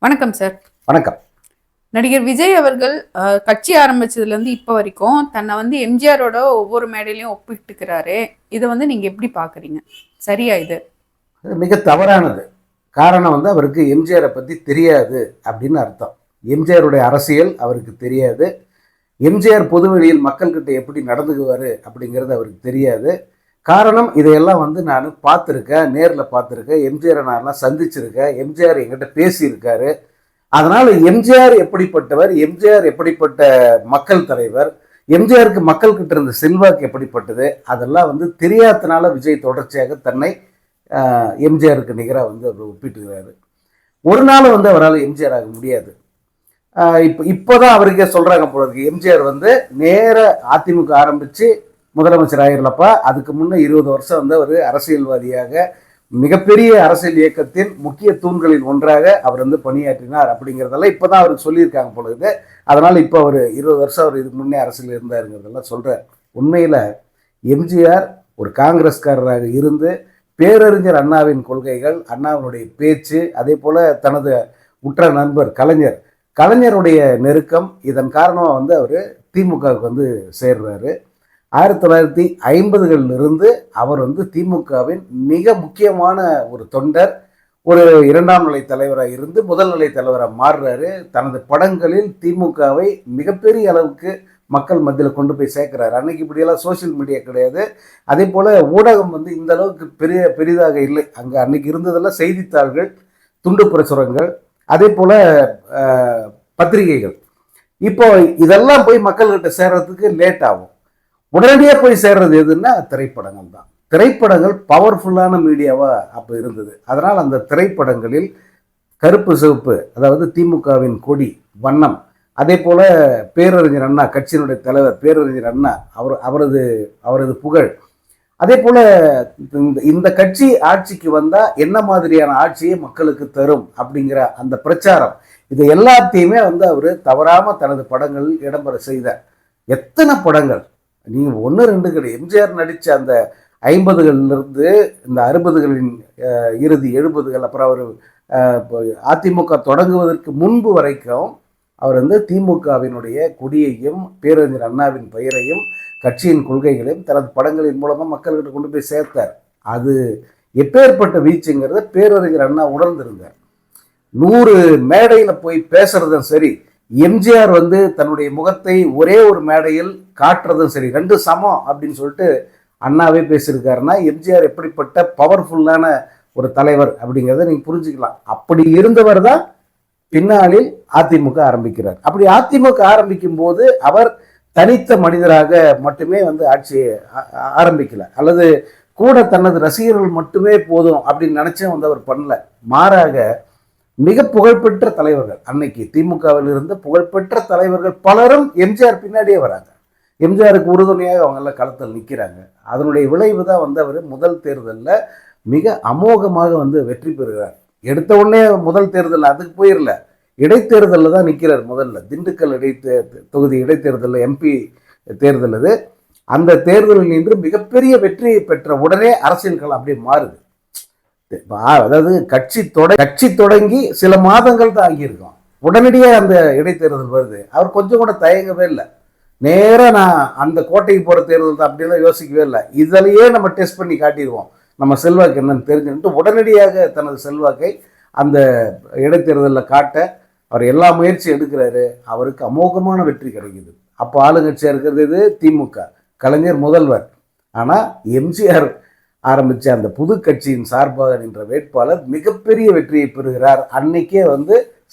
வணக்கம் சார். வணக்கம். நடிகர் விஜய் அவர்கள் கட்சி ஆரம்பிச்சதுலேருந்து இப்போ வரைக்கும் தன்னை எம்ஜிஆரோட ஒவ்வொரு மேடையிலையும் ஒப்பிட்டுக்கிறாரு. இதை நீங்கள் எப்படி பார்க்குறீங்க? சரியா இது? மிக தவறானது. காரணம் அவருக்கு எம்ஜிஆரை பற்றி தெரியாது அப்படின்னு அர்த்தம். எம்ஜிஆருடைய அரசியல் அவருக்கு தெரியாது. எம்ஜிஆர் பொதுவெளியில் மக்கள்கிட்ட எப்படி நடந்துக்குவார் அப்படிங்கிறது அவருக்கு தெரியாது. காரணம் இதையெல்லாம் நான் பார்த்துருக்கேன், நேரில் பார்த்துருக்கேன். எம்ஜிஆரை நான்லாம் சந்திச்சிருக்கேன். எம்ஜிஆர் என்கிட்ட பேசியிருக்காரு. அதனால் எம்ஜிஆர் எப்படிப்பட்டவர், எம்ஜிஆர் எப்படிப்பட்ட மக்கள் தலைவர், எம்ஜிஆருக்கு மக்கள்கிட்ட இருந்த செல்வாக்கு எப்படிப்பட்டது, அதெல்லாம் தெரியாதனால விஜய் தொடர்ச்சியாக தன்னை எம்ஜிஆருக்கு நிகராக அவர் ஒப்பிட்டுக்கிறாரு. ஒரு நாள் அவரால் எம்ஜிஆர் ஆக முடியாது. இப்போதான் அவருக்கே சொல்கிறாங்க போல இருக்கு. எம்ஜிஆர் நேர அதிமுக ஆரம்பித்து முதலமைச்சர் ஆயிரலப்பா. அதுக்கு முன்னே 20 வருஷம் அவர் அரசியல்வாதியாக மிகப்பெரிய அரசியல் இயக்கத்தின் முக்கிய தூண்களில் ஒன்றாக அவர் பணியாற்றினார் அப்படிங்கிறதெல்லாம் இப்போதான் அவருக்கு சொல்லியிருக்காங்க பொழுது. அதனால் இப்போ அவர் 20 வருஷம் அவர் இதுக்கு முன்னே அரசியல் இருந்தாருங்கிறதெல்லாம் சொல்கிறார். உண்மையில் எம்ஜிஆர் ஒரு காங்கிரஸ்காரராக இருந்து பேரறிஞர் அண்ணாவின் கொள்கைகள், அண்ணாவினுடைய பேச்சு, அதே போல் தனது உற்ற நண்பர் கலைஞருடைய நெருக்கம், இதன் காரணமாக அவர் திமுகவுக்கு சேர்றாரு. 1950களிலிருந்து அவர் திமுகவின் மிக முக்கியமான ஒரு தொண்டர். ஒரு 2ஆம் நிலை தலைவராக இருந்து முதல் நிலை தலைவராக மாறுறாரு. தனது படங்களில் திமுகவை மிகப்பெரிய அளவுக்கு மக்கள் மத்தியில் கொண்டு போய் சேர்க்கிறாரு. அன்னைக்கு இப்படியெல்லாம் சோசியல் மீடியா கிடையாது. அதே போல் ஊடகம் இந்த அளவுக்கு பெரிதாக இல்லை. அங்கே அன்னைக்கு இருந்ததெல்லாம் செய்தித்தாள்கள், துண்டு பிரசுரங்கள், அதே போல் பத்திரிகைகள். இப்போ இதெல்லாம் போய் மக்கள்கிட்ட சேர்றதுக்கு லேட் ஆகும். உடனடியாக போய் சேர்றது எதுன்னா திரைப்படங்கள் தான். திரைப்படங்கள் பவர்ஃபுல்லான மீடியாவாக அப்போ இருந்தது. அதனால் அந்த திரைப்படங்களில் கருப்பு சிவப்பு, அதாவது திமுகவின் கொடி வண்ணம், அதே போல் பேரறிஞர் அண்ணா, கட்சியினுடைய தலைவர் பேரறிஞர் அண்ணா, அவரது புகழ், அதே போல் இந்த கட்சி ஆட்சிக்கு வந்தால் என்ன மாதிரியான ஆட்சியை மக்களுக்கு தரும் அப்படிங்கிற அந்த பிரச்சாரம், இது எல்லாத்தையுமே அவர் தவறாமல் தனது படங்களில் இடம்பெற செய்தார். எத்தனை படங்கள், நீங்கள் 1-2 கிடையாது. எம்ஜிஆர் நடித்த அந்த 50களிலிருந்து இந்த 60களின் இறுதி 70கள், அப்புறம் அவர் அதிமுக தொடங்குவதற்கு முன்பு வரைக்கும் அவர் திமுகவினுடைய கொடியையும் பேரறிஞர் அண்ணாவின் பெயரையும் கட்சியின் கொள்கைகளையும் தனது படங்களின் மூலமாக மக்கள்கிட்ட கொண்டு போய் சேர்த்தார். அது எப்பேற்பட்ட வீச்சுங்கிறத பேரறிஞர் அண்ணா உணர்ந்திருந்தார். 100 மேடையில் போய் பேசுறதும் சரி, எம்ஜிஆர் தன்னுடைய முகத்தை ஒரே ஒரு மேடையில் காட்டுறதும் சரி, 2 சமம் அப்படின்னு சொல்லிட்டு அண்ணாவே பேசியிருக்காருன்னா எம்ஜிஆர் எப்படிப்பட்ட பவர்ஃபுல்லான ஒரு தலைவர் அப்படிங்கிறத நீங்கள் புரிஞ்சுக்கலாம். அப்படி இருந்தவர் தான் பின்னாளில் அதிமுக ஆரம்பிக்கிறார். அப்படி அதிமுக ஆரம்பிக்கும் போது அவர் தனித்த மனிதராக மட்டுமே ஆட்சியை ஆரம்பிக்கல, அல்லது கூட தனது ரசிகர்கள் மட்டுமே போதும் அப்படின்னு நினைச்சும் அவர் பண்ணல. மாறாக மிக புகழ்பெற்ற தலைவர்கள், அன்னைக்கு திமுகவில் இருந்த புகழ்பெற்ற தலைவர்கள் பலரும் எம்ஜிஆர் பின்னாடியே வராங்க. எம்ஜிஆருக்கு உறுதுணையாக அவங்கெல்லாம் களத்தில் நிற்கிறாங்க. அதனுடைய விளைவு தான் அவர் முதல் தேர்தலில் மிக அமோகமாக வெற்றி பெறுகிறார். எடுத்த உடனே முதல் தேர்தல் அதுக்கு போயிடல, இடைத்தேர்தலில் தான் நிற்கிறார். முதல்ல திண்டுக்கல் தொகுதி இடைத்தேர்தலில் எம்பி தேர்தல் அது. அந்த தேர்தலில் நின்று மிகப்பெரிய வெற்றியை பெற்ற உடனே அரசியல் களம் அப்படியே மாறுது. அதாவது கட்சி தொடங்கி சில மாதங்கள் தான் ஆகியிருக்கோம், உடனடியாக அந்த இடைத்தேர்தல் வருது. அவர் கொஞ்சம் கூட தயங்கவே இல்லை. நேராக நான் அந்த கோட்டைக்கு போகிற தேர்தல் தான் அப்படிலாம் யோசிக்கவே இல்லை. இதிலேயே நம்ம டெஸ்ட் பண்ணி காட்டிடுவோம் நம்ம செல்வாக்கு என்னன்னு தெரிஞ்சுட்டு உடனடியாக தனது செல்வாக்கை அந்த இடைத்தேர்தலில் காட்ட அவர் எல்லா முயற்சியும் எடுக்கிறாரு. அவருக்கு அமோகமான வெற்றி கிடைக்குது. அப்போ ஆளுங்கட்சியாக இருக்கிறது இது திமுக, கலைஞர் முதல்வர். ஆனால் எம்ஜிஆர் ஆரம்பித்த அந்த புது கட்சியின் சார்பாக நின்ற வேட்பாளர் மிகப்பெரிய வெற்றியை பெறுகிறார். அன்னைக்கே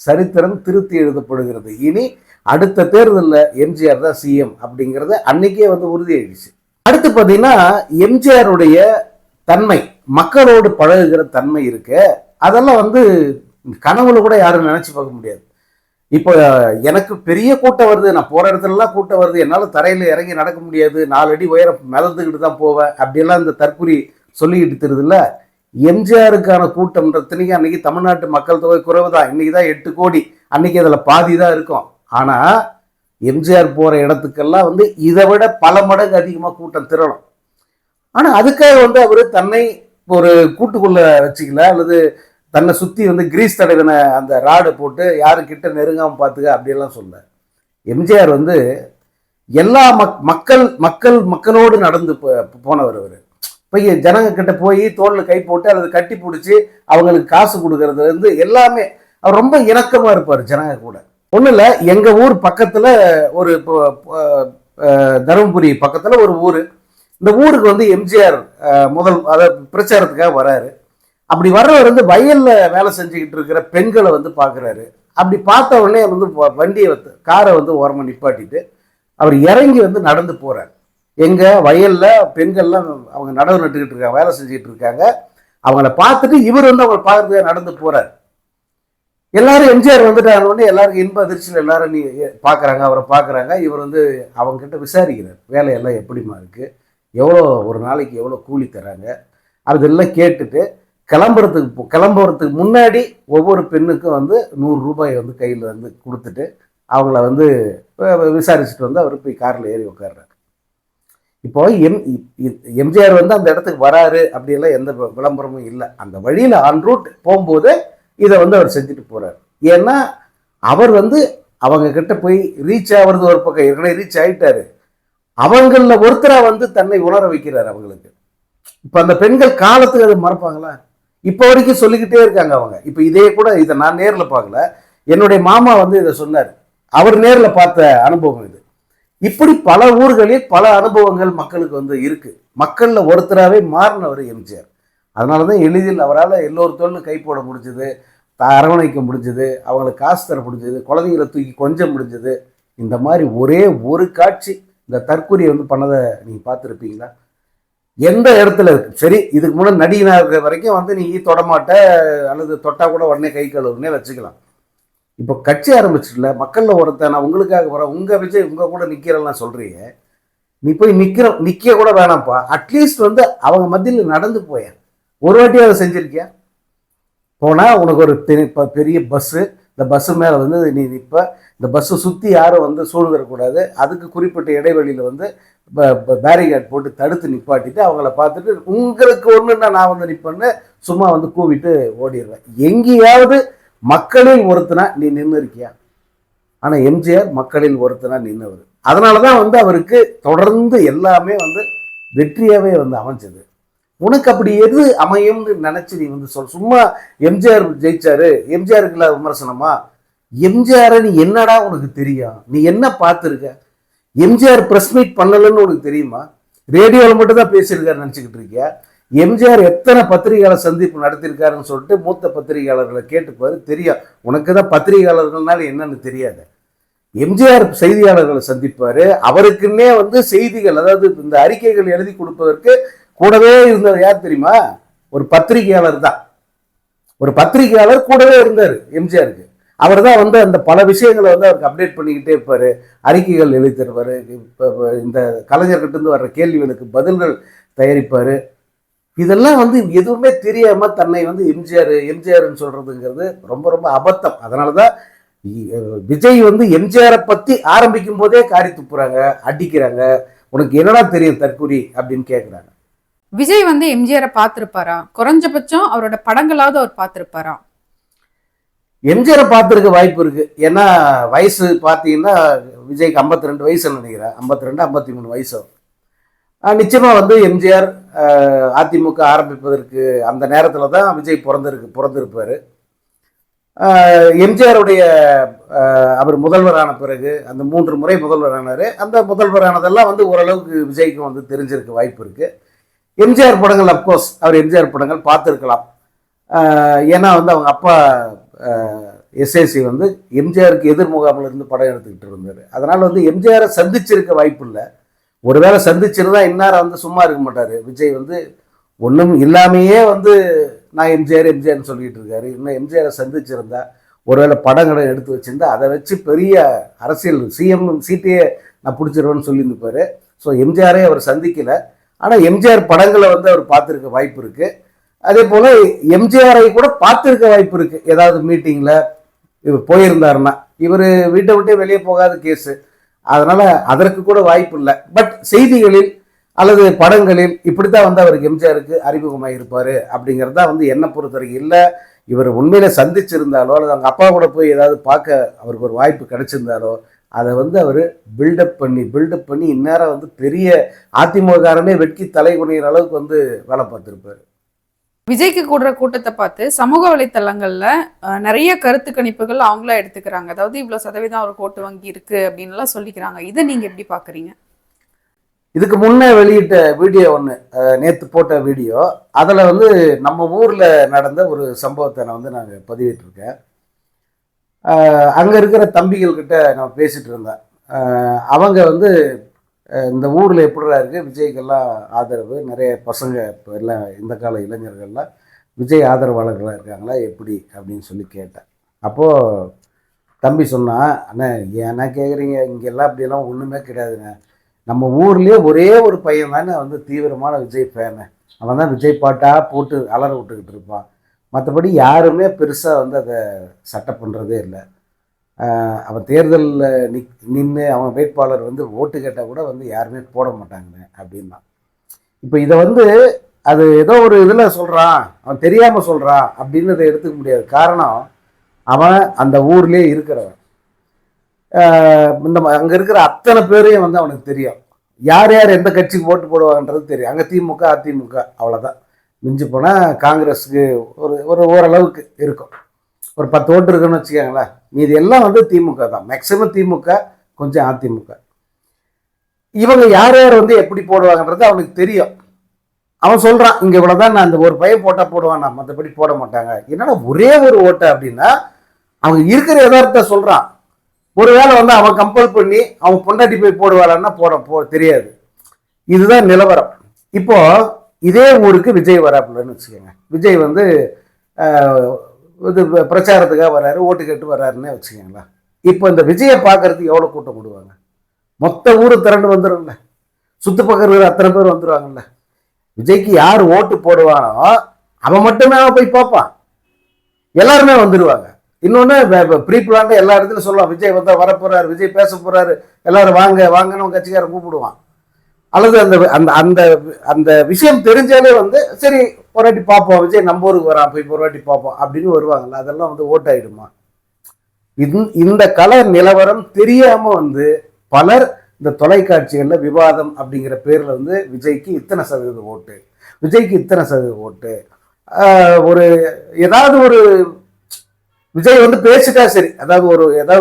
சரித்திரம் திருத்தி எழுதப்படுகிறது. இனி அடுத்த தேர்தலில் எம்ஜிஆர் தான் சிஎம் அப்படிங்கிறத அன்னைக்கே உறுதியாயிடுச்சு. அடுத்து பார்த்தீங்கன்னா எம்ஜிஆருடைய தன்மை, மக்களோடு பழகுகிற தன்மை இருக்கு. அதெல்லாம் கனவுல கூட யாரும் நினைச்சு பார்க்க முடியாது. இப்போ எனக்கு பெரிய கூட்டம் வருது, நான் போகிற இடத்துலலாம் கூட்டம் வருது, என்னால் தரையில் இறங்கி நடக்க முடியாது, 4 அடி உயரம் மிதந்துக்கிட்டு தான் போவேன் அப்படியெல்லாம் இந்த தற்குறி சொல்லிக்கிட்டு தெரியுதுல்ல. எம்ஜிஆருக்கான கூட்டம்ன்றதுக்கு அன்னைக்கு தமிழ்நாட்டு மக்கள் தொகை குறைவு தான். இன்னைக்கு தான் 8 கோடி, அன்னைக்கு அதில் பாதி தான் இருக்கும். ஆனால் எம்ஜிஆர் போகிற இடத்துக்கெல்லாம் இதை விட பல மடங்கு அதிகமாக கூட்டம் திரளும். ஆனால் அதுக்காக அவர் தன்னை ஒரு கூட்டுக்குள்ளே வச்சுக்கல, அல்லது தன்னை சுற்றி வந்து கிரீஸ் தடவின அந்த ராடை போட்டு யாரும் கிட்ட நெருங்காமல் பார்த்துக்க அப்படியெல்லாம் சொன்னார். எம்ஜிஆர் வந்து எல்லா மக்களோடு நடந்து போனவர். அவர் போய் ஜனங்க கிட்ட போய் தோளில் கை போட்டு அல்லது கட்டி பிடிச்சி அவங்களுக்கு காசு கொடுக்கறதுல இருந்து எல்லாமே அவர் ரொம்ப இணக்கமாக இருப்பார் ஜனங்க கூட. ஒன்றும் இல்லை, எங்கள் ஊர் பக்கத்தில் ஒரு தருமபுரி பக்கத்தில் ஒரு ஊர். இந்த ஊருக்கு வந்து எம்ஜிஆர் அதாவது பிரச்சாரத்துக்காக வராரு. அப்படி வர்றவர் வந்து வயலில் வேலை செஞ்சுக்கிட்டு இருக்கிற பெண்களை வந்து பார்க்குறாரு. அப்படி பார்த்த உடனே வந்து வண்டியை காரை வந்து ஓரமாக நிப்பாட்டிட்டு அவர் இறங்கி வந்து நடந்து போகிறார். எங்கள் வயலில் பெண்கள்லாம் அவங்க நடவு நட்டுக்கிட்டு இருக்காங்க, வேலை செஞ்சுக்கிட்டு இருக்காங்க. அவங்கள பார்த்துட்டு இவர் வந்து அவங்களை பார்க்கறதுக்காக நடந்து போகிறார். எல்லாரும் எம்ஜிஆர் வந்துட்டாங்க, எல்லாருக்கும் இன்ப அதிர்ச்சியில் எல்லாரும் பார்க்குறாங்க, அவரை பார்க்குறாங்க. இவர் வந்து அவங்ககிட்ட விசாரிக்கிறார், வேலையெல்லாம் எப்படிமா இருக்குது, எவ்வளோ ஒரு நாளைக்கு எவ்வளோ கூலி தராங்க, அதெல்லாம் கேட்டுட்டு கிளம்புறதுக்கு முன்னாடி ஒவ்வொரு பெண்ணுக்கும் வந்து 100 ரூபாய் வந்து கையில் வந்து கொடுத்துட்டு அவங்கள வந்து விசாரிச்சுட்டு வந்து அவர் போய் காரில் ஏறி உட்கார்றாரு. இப்போ எம்ஜிஆர் வந்து அந்த இடத்துக்கு வராரு அப்படியெல்லாம் எந்த விளம்பரமும் இல்லை. அந்த வழியில் ஆன் ரூட் போகும்போது இதை வந்து அவர் செஞ்சுட்டு போறாரு. ஏன்னா அவர் வந்து அவங்க கிட்ட போய் ரீச் ஆகிறது ஒரு பக்கம், ஏற்கனவே ரீச் ஆயிட்டாரு. அவங்கள ஒருத்தரா வந்து தன்னை உணர வைக்கிறார் அவங்களுக்கு. இப்ப அந்த பெண்கள் காலத்துக்கு அதை மறப்பாங்களா? இப்ப வரைக்கும் சொல்லிக்கிட்டே இருக்காங்க அவங்க. இப்ப இதே கூட இதை நான் நேர்ல பார்க்கல, என்னுடைய மாமா வந்து இதை சொன்னார், அவர் நேர்ல பார்த்த அனுபவம் இது. இப்படி பல ஊர்களில் பல அனுபவங்கள் மக்களுக்கு வந்து இருக்கு. மக்கள்ல ஒருத்தராகவே மாறினவர் எம்ஜிஆர். அதனாலதான் எளிதில் அவரால் எல்லோருத்தோடு கை போட முடிஞ்சது, அரவணைக்க முடிஞ்சது, அவங்களுக்கு காசு தர முடிஞ்சது, குழந்தைங்களை தூக்கி கொஞ்சம் முடிஞ்சது. இந்த மாதிரி ஒரே ஒரு காட்சி இந்த தற்கொலையை வந்து பண்ணதை நீங்க பார்த்துருப்பீங்களா? எந்த இடத்துல இருக்கு? சரி, இதுக்கு முன்னாடி நடிகனாக இருக்கிற வரைக்கும் வந்து நீ தொடமாட்ட அல்லது தொட்டா கூட உடனே கை கழுவுனே வச்சுக்கலாம். இப்போ கட்சி ஆரம்பிச்சுல மக்கள்ல ஒருத்தன் நான் உங்களுக்காக வர உங்க விஜய் உங்க கூட நிக்கிறேன்னா சொல்றீங்க, நீ போய் நிக்க கூட வேணாம்ப்பா, அட்லீஸ்ட் வந்து அவங்க மத்தியில் நடந்து போய ஒரு வாட்டியும் அதை செஞ்சிருக்கியா? போனா உனக்கு ஒரு பெரிய பஸ்ஸு, இந்த பஸ்ஸு மேலே வந்து நீ நிற்ப, இந்த பஸ்ஸை சுற்றி யாரும் வந்து சூழ்ந்துடக்கூடாது, அதுக்கு குறிப்பிட்ட இடைவெளியில் வந்து பேரிகேட் போட்டு தடுத்து நிப்பாட்டிட்டு அவங்கள பார்த்துட்டு உங்களுக்கு ஒன்றுன்னா நான் வந்து நிற்பேன்னு சும்மா வந்து கூவிட்டு ஓடிடுவேன். எங்கேயாவது மக்களில் ஒருத்தனா நீ நின்று இருக்கியா? ஆனால் எம்ஜிஆர் மக்களில் ஒருத்தனா நின்றவர். அதனால தான் வந்து அவருக்கு தொடர்ந்து எல்லாமே வந்து வெற்றியாகவே வந்து அமைஞ்சது. உனக்கு அப்படி எது அமையும்னு நினைச்சு நீ வந்து சும்மா எம்ஜிஆர் ஜெயிச்சாரு, எம்ஜிஆருக்கு இல்லாத விமர்சனமா? எம்ஜிஆரை நீ என்னடா உனக்கு தெரியும்? நீ என்ன பார்த்துருக்க? எம்ஜிஆர் பிரஸ் மீட் பண்ணலன்னு உனக்கு தெரியுமா? ரேடியோவில் மட்டும் தான் பேசியிருக்காரு நினச்சிக்கிட்டு இருக்கியா? எம்ஜிஆர் எத்தனை பத்திரிகையாளர் சந்திப்பு நடத்தியிருக்காருன்னு சொல்லிட்டு மூத்த பத்திரிகையாளர்களை கேட்டுப்பாரு, தெரியும். உனக்கு தான் பத்திரிகையாளர்கள்னால என்னன்னு தெரியாது. எம்ஜிஆர் செய்தியாளர்களை சந்திப்பாரு, அவருக்குன்னே வந்து செய்திகள், அதாவது இந்த அறிக்கைகள் எழுதி கொடுப்பதற்கு கூடவே இருந்தவர் யார் தெரியுமா? ஒரு பத்திரிகையாளர் தான். ஒரு பத்திரிகையாளர் கூடவே இருந்தார் எம்ஜிஆருக்கு. அவர் தான் வந்து அந்த பல விஷயங்களை வந்து அவருக்கு அப்டேட் பண்ணிக்கிட்டே இருப்பார், அறிக்கைகள் எழுதி தருவார், இந்த கலைஞர்கிட்ட இருந்து வர்ற கேள்விகளுக்கு பதில்கள் தயாரிப்பார். இதெல்லாம் வந்து எதுவுமே தெரியாம தன்னை வந்து எம்ஜிஆர்னு சொல்றதுங்கிறது ரொம்ப ரொம்ப அபத்தம். அதனாலதான் விஜய் வந்து எம்ஜிஆரை பத்தி ஆரம்பிக்கும் போதே காரி துப்புறாங்க, அடிக்கிறாங்க. உனக்கு என்னடா தெரியும் தற்கூரி அப்படின்னு கேட்குறாங்க. விஜய் வந்து எம்ஜிஆரை பார்த்திருப்பாரா? குறைஞ்சபட்சம் அவரோட படங்களாவது அவர் பார்த்திருப்பாரா? எம்ஜிஆரை பார்த்துருக்க வாய்ப்பு இருக்கு. ஏன்னா வயசு பார்த்தீங்கன்னா விஜய்க்கு 52 வயசுன்னு நினைக்கிறேன், 52 53 வயசு. நிச்சயமா வந்து எம்ஜிஆர் அதிமுக ஆரம்பிப்பதற்கு அந்த நேரத்தில் தான் விஜய் பிறந்திருப்பார். எம்ஜிஆருடைய அவர் முதல்வரான பிறகு அந்த 3 முறை முதல்வரானார். அந்த முதல்வரானதெல்லாம் வந்து ஓரளவுக்கு விஜய்க்கும் வந்து தெரிஞ்சிருக்க வாய்ப்பு இருக்கு. எம்ஜிஆர் படங்கள் அப்கோர்ஸ் அவர் எம்ஜிஆர் படங்கள் பார்த்துருக்கலாம். ஏன்னா வந்து அவங்க அப்பா எஸ்ஏசி வந்து எம்ஜிஆருக்கு எதிர்முகாமில் இருந்து படம் எடுத்துக்கிட்டு இருந்தார். அதனால் வந்து எம்ஜிஆரை சந்திச்சிருக்க வாய்ப்பு இல்லை. ஒருவேளை சந்திச்சிருந்தா இன்னாரம் வந்து சும்மா இருக்க மாட்டார். விஜய் வந்து ஒன்றும் இல்லாமையே வந்து நான் எம்ஜிஆர்னு சொல்லிட்டு இருக்காரு. இன்னும் எம்ஜிஆரை சந்திச்சிருந்தா ஒருவேளை படங்களை எடுத்து வச்சிருந்தா அதை வச்சு பெரிய அரசியல் சிஎம் சீட்டையே நான் பிடிச்சிருவேன்னு சொல்லியிருந்துப்பார். ஸோ எம்ஜிஆரே அவர் சந்திக்கலை. ஆனால் எம்ஜிஆர் படங்களை வந்து அவர் பார்த்துருக்க வாய்ப்பு இருக்குது. அதே போல் எம்ஜிஆரை கூட பார்த்துருக்க வாய்ப்பு இருக்குது. ஏதாவது மீட்டிங்கில் இவர் போயிருந்தாருன்னா, இவர் வீட்டை விட்டே வெளியே போகாத கேஸு, அதனால் அதற்கு கூட வாய்ப்பு இல்லை. பட் செய்திகளில் அல்லது படங்களில் இப்படித்தான் வந்து அவருக்கு எம்ஜிஆருக்கு அறிமுகமாக இருப்பார் அப்படிங்கிறது தான் வந்து என்ன பொறுத்தவரைக்கும். இல்லை இவர் உண்மையில சந்திச்சிருந்தாலோ அல்லது அவங்க அப்பா கூட போய் ஏதாவது பார்க்க அவருக்கு ஒரு வாய்ப்பு கிடைச்சிருந்தாலோ அதை வந்து அவர் பில்டப் பண்ணி இந்நேரம் வந்து பெரிய அதிமுககாரனே வெட்கி தலை குனிகிற அளவுக்கு வந்து வேலை பார்த்துருப்பாரு. விஜய்க்கு கூடுற கூட்டத்தை பார்த்து சமூக வலைத்தளங்கள்ல நிறைய கருத்து கணிப்புகள் அவங்களா எடுத்துக்கிறாங்க. அதாவது இவ்வளவு சதவீதம் அவர் ஓட்டு வங்கி இருக்கு அப்படின்லாம் சொல்லிக்கிறாங்க. இதை நீங்க எப்படி பாக்குறீங்க? இதுக்கு முன்னே வெளியிட்ட வீடியோ ஒன்று, நேற்று போட்ட வீடியோ, அதில் வந்து நம்ம ஊரில் நடந்த ஒரு சம்பவத்தை நான் வந்து நாங்கள் பதிவிட்டிருக்கேன். அங்கே இருக்கிற தம்பிகள்கிட்ட நான் பேசிகிட்டு இருந்தேன். அவங்க வந்து இந்த ஊரில் எப்படிடா இருக்குது, விஜய்க்கெல்லாம் ஆதரவு, நிறைய பசங்க இப்போ எல்லாம் இந்த கால இளைஞர்கள்லாம் விஜய் ஆதரவாளர்களாக இருக்காங்களா எப்படி அப்படின்னு சொல்லி கேட்டேன். அப்போது தம்பி சொன்னான், அண்ணா ஏன்னா கேட்குறீங்க, இங்கெல்லாம் அப்படியெல்லாம் ஒன்றுமே கிடையாதுங்க. நம்ம ஊர்லேயே ஒரே ஒரு பையன் தானே வந்து தீவிரமான விஜய் ஃபேனு. அவன் தான் விஜய் பாட்டாக போட்டு அலற விட்டுக்கிட்டு இருப்பான். மற்றபடி யாருமே பெருசாக வந்து அதை சட்டை பண்ணுறதே இல்லை. அவன் தேர்தலில் நின்று அவன் வேட்பாளர் வந்து ஓட்டு கேட்டால் கூட வந்து யாருமே போட மாட்டாங்க அப்படின்னா. இப்போ இதை வந்து அது ஏதோ ஒரு இதில் சொல்கிறான், அவன் தெரியாமல் சொல்கிறான் அப்படின்னு அதை எடுத்துக்க முடியாது. காரணம் அவன் அந்த ஊர்லேயே இருக்கிறவன். இந்த அங்கே இருக்கிற அத்தனை பேரையும் வந்து அவனுக்கு தெரியும். யார் யார் எந்த கட்சிக்கு ஓட்டு போடுவாங்கன்றது தெரியும். அங்கே திமுக அதிமுக அவ்வளோதான். மிஞ்சி போனால் காங்கிரஸுக்கு ஒரு ஓரளவுக்கு இருக்கும், ஒரு 10 ஓட்டு இருக்குன்னு வச்சுக்கோங்களேன். மீது எல்லாம் வந்து திமுக தான், மேக்சிமம் திமுக, கொஞ்சம் அதிமுக. இவங்க யார் யார் வந்து எப்படி போடுவாங்கன்றது அவனுக்கு தெரியும். அவன் சொல்கிறான், இங்கே இவ்வளோதான், நான் இந்த ஒரு பையன் போட்டால் போடுவான், நான் மற்றபடி போட மாட்டாங்க. என்னன்னா ஒரே ஒரு ஓட்டை அப்படின்னா அவங்க இருக்கிற யதார்த்தத்தை சொல்கிறான். ஒருவேளை வந்து அவன் கம்பல் பண்ணி அவன் பொண்டாட்டி போய் போடுவாரான்னா தெரியாது. இதுதான் நிலவரம். இப்போ இதே ஊருக்கு விஜய் வராப்புலன்னு வச்சுக்கோங்க. விஜய் வந்து இது பிரச்சாரத்துக்காக வர்றாரு, ஓட்டு கேட்டு வர்றாருன்னே வச்சுக்கோங்களேன். இப்போ இந்த விஜயை பார்க்கறதுக்கு எவ்வளோ கூட்டம் போடுவாங்க? மொத்த ஊரு திரண்டு வந்துடும்ல, சுத்து பக்கம் அத்தனை பேர் வந்துடுவாங்கல்ல. விஜய்க்கு யார் ஓட்டு போடுவானோ அவன் மட்டுமே அவன் போய் பார்ப்பான், எல்லாருமே வந்துடுவாங்க. இன்னொன்று ப்ரீ பிளான்ட் எல்லா இடத்துலையும் சொல்லலாம், விஜய் வந்தால் வரப்போறாரு, விஜய் பேச போறாரு, எல்லாரும் வாங்க வாங்கன்னு கட்சிக்காரன் கூப்பிடுவான். அல்லது அந்த அந்த அந்த அந்த விஷயம் தெரிஞ்சாலே வந்து சரி ஒரு வாட்டி பார்ப்போம், விஜய் நம்ம ஊருக்கு வரான், போய் ஒரு வாட்டி பார்ப்போம் அப்படின்னு வருவாங்கல்ல. அதெல்லாம் வந்து ஓட்டாயிடுமா? இந்த கல நிலவரம் தெரியாம வந்து பலர் இந்த தொலைக்காட்சிகளில் விவாதம் அப்படிங்கிற பேரில் வந்து விஜய்க்கு இத்தனை சதவீத ஓட்டு, விஜய்க்கு இத்தனை சதவீத ஓட்டு, ஒரு ஏதாவது ஒரு விஜய் வந்து பேசிட்டா சரி, ஏதாவது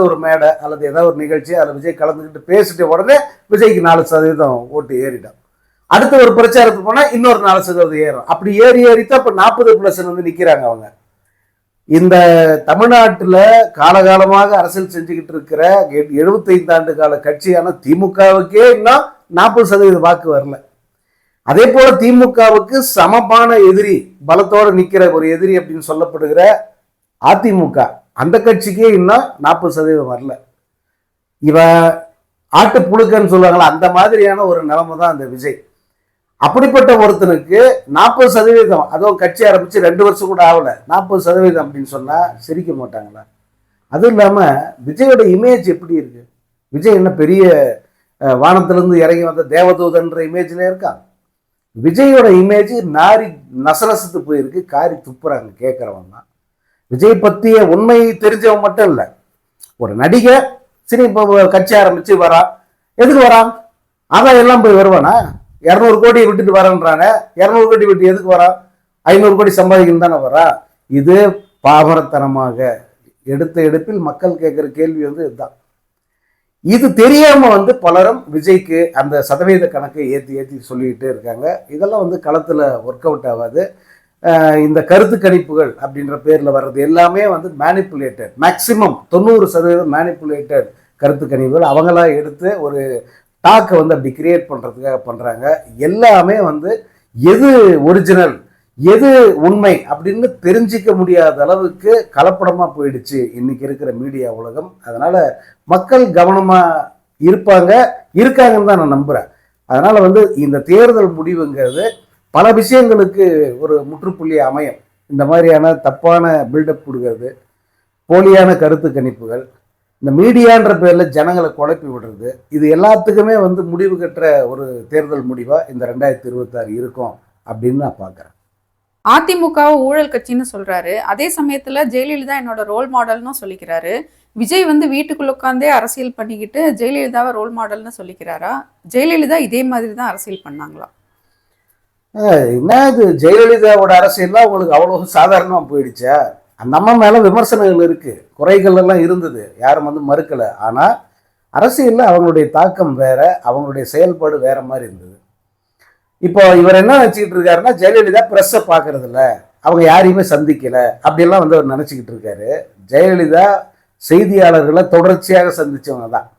ஒரு மேடை அல்லது ஏதாவது ஒரு நிகழ்ச்சி அதில் விஜய் கலந்துக்கிட்டு பேசிட்ட உடனே விஜய்க்கு 4% ஓட்டு ஏறிடும். அடுத்த ஒரு பிரச்சாரத்துக்கு போனால் இன்னொரு 4% ஏறும். அப்படி ஏறித்தான் இப்போ 40+ வந்து நிற்கிறாங்க அவங்க. இந்த தமிழ்நாட்டில் காலகாலமாக அரசியல் செஞ்சுக்கிட்டு இருக்கிற 75 ஆண்டு கால கட்சியான திமுகவுக்கே இன்னும் 40% வாக்கு வரல. அதே போல திமுகவுக்கு சமமான எதிரி, பலத்தோடு நிற்கிற ஒரு எதிரி அப்படின்னு சொல்லப்படுகிற அதிமுக, அந்த கட்சிக்கே இன்னும் 40% வரல. இவன் ஆட்டு புழுக்கன்னு சொல்லுவாங்களா, அந்த மாதிரியான ஒரு நிலைமை தான் அந்த விஜய். அப்படிப்பட்ட ஒருத்தனுக்கு 40%, அதுவும் கட்சி ஆரம்பிச்சு 2 வருஷம் கூட ஆகல, 40% அப்படின்னு சொன்னா சிரிக்க மாட்டாங்களா? அதுவும் இல்லாம விஜயோட இமேஜ் எப்படி இருக்கு? விஜய் என்ன பெரிய வானத்திலிருந்து இறங்கி வந்த தேவதூதன்ற இமேஜ்ல இருக்கான். விஜயோட இமேஜ் நாரி நசரசத்து போயிருக்கு, காரி துப்புறாங்க கேட்கறவன் தான். விஜய் பற்றிய உண்மை தெரிஞ்சவன் மட்டும் இல்லை, ஒரு நடிகர் சரி இப்போ கட்சி ஆரம்பிச்சு வரான், எதுக்கு வரான்? அதான் எல்லாம் போய் வருவானா? 200 கோடி விட்டுட்டு வரேன்றானே, 200 கோடி விட்டு எதுக்கு வரான்? 500 கோடி சம்பாதிக்கணும் தானே வரா. இது பாமரத்தனமாக எடுத்த எடுப்பில் மக்கள் கேட்குற கேள்வி வந்து இதுதான். இது தெரியாம வந்து பலரும் விஜய்க்கு அந்த சதவீத கணக்கை ஏற்றி சொல்லிக்கிட்டே இருக்காங்க. இதெல்லாம் வந்து களத்தில் ஒர்க் அவுட் ஆகாது. இந்த கருத்து கணிப்புகள் அப்படின்ற பேரில் வர்றது எல்லாமே வந்து மேனிப்புலேட்டட், மேக்சிமம் 90% மேனிப்புலேட்டட் கருத்து கணிப்புகள். அவங்களாம் எடுத்து ஒரு டாக்கை வந்து அப்படி கிரியேட் பண்ணுறதுக்காக பண்ணுறாங்க. எல்லாமே வந்து எது ஒரிஜினல் எது உண்மை அப்படின்னு தெரிஞ்சிக்க முடியாத அளவுக்கு கலப்படமாக போயிடுச்சு இன்னைக்கு இருக்கிற மீடியா உலகம். அதனால் மக்கள் கவனமாக இருக்காங்கன்னு தான் நான் நம்புகிறேன். அதனால் வந்து இந்த தேர்தல் முடிவுங்கிறது பல விஷயங்களுக்கு ஒரு முற்றுப்புள்ளி அமையும். இந்த மாதிரியான தப்பான பில்டப் கொடுக்கறது, போலியான கருத்து கணிப்புகள், இந்த மீடியான்ற பேர்ல ஜனங்களை குழப்பி விடுறது, இது எல்லாத்துக்குமே வந்து முடிவு கட்டுற ஒரு தேர்தல் முடிவா இந்த 2026 இருக்கும் அப்படின்னு நான் பார்க்குறேன். அதிமுகவை ஊழல் கட்சின்னு சொல்றாரு. அதே சமயத்துல ஜெயலலிதா என்னோட ரோல் மாடல்னு சொல்லிக்கிறாரு. விஜய் வந்து வீட்டுக்குள்ள உட்காந்தே அரசியல் பண்ணிக்கிட்டு ஜெயலலிதாவை ரோல் மாடல்னு சொல்லிக்கிறாரா? ஜெயலலிதா இதே மாதிரி தான் அரசியல் பண்ணாங்களா? என்ன இது ஜெயலலிதாவோட அரசியல்லாம் உங்களுக்கு அவ்வளோ சாதாரணமாக போயிடுச்சா? அந்த அம்மா மேலே விமர்சனங்கள் இருக்கு, குறைகள் எல்லாம் இருந்தது, யாரும் வந்து மறுக்கலை. ஆனால் அரசியலில் அவங்களுடைய தாக்கம் வேற, அவங்களுடைய செயல்பாடு வேற மாதிரி இருந்தது. இப்போ இவர் என்ன நினச்சிக்கிட்டு இருக்காருன்னா, ஜெயலலிதா ப்ரெஸ்ஸை பார்க்கறது இல்ல, அவங்க யாரையுமே சந்திக்கலை அப்படியெல்லாம் வந்து அவர் நினச்சிக்கிட்டு இருக்காரு. ஜெயலலிதா செய்தியாளர்களை தொடர்ச்சியாக சந்திச்சவங்க தான்.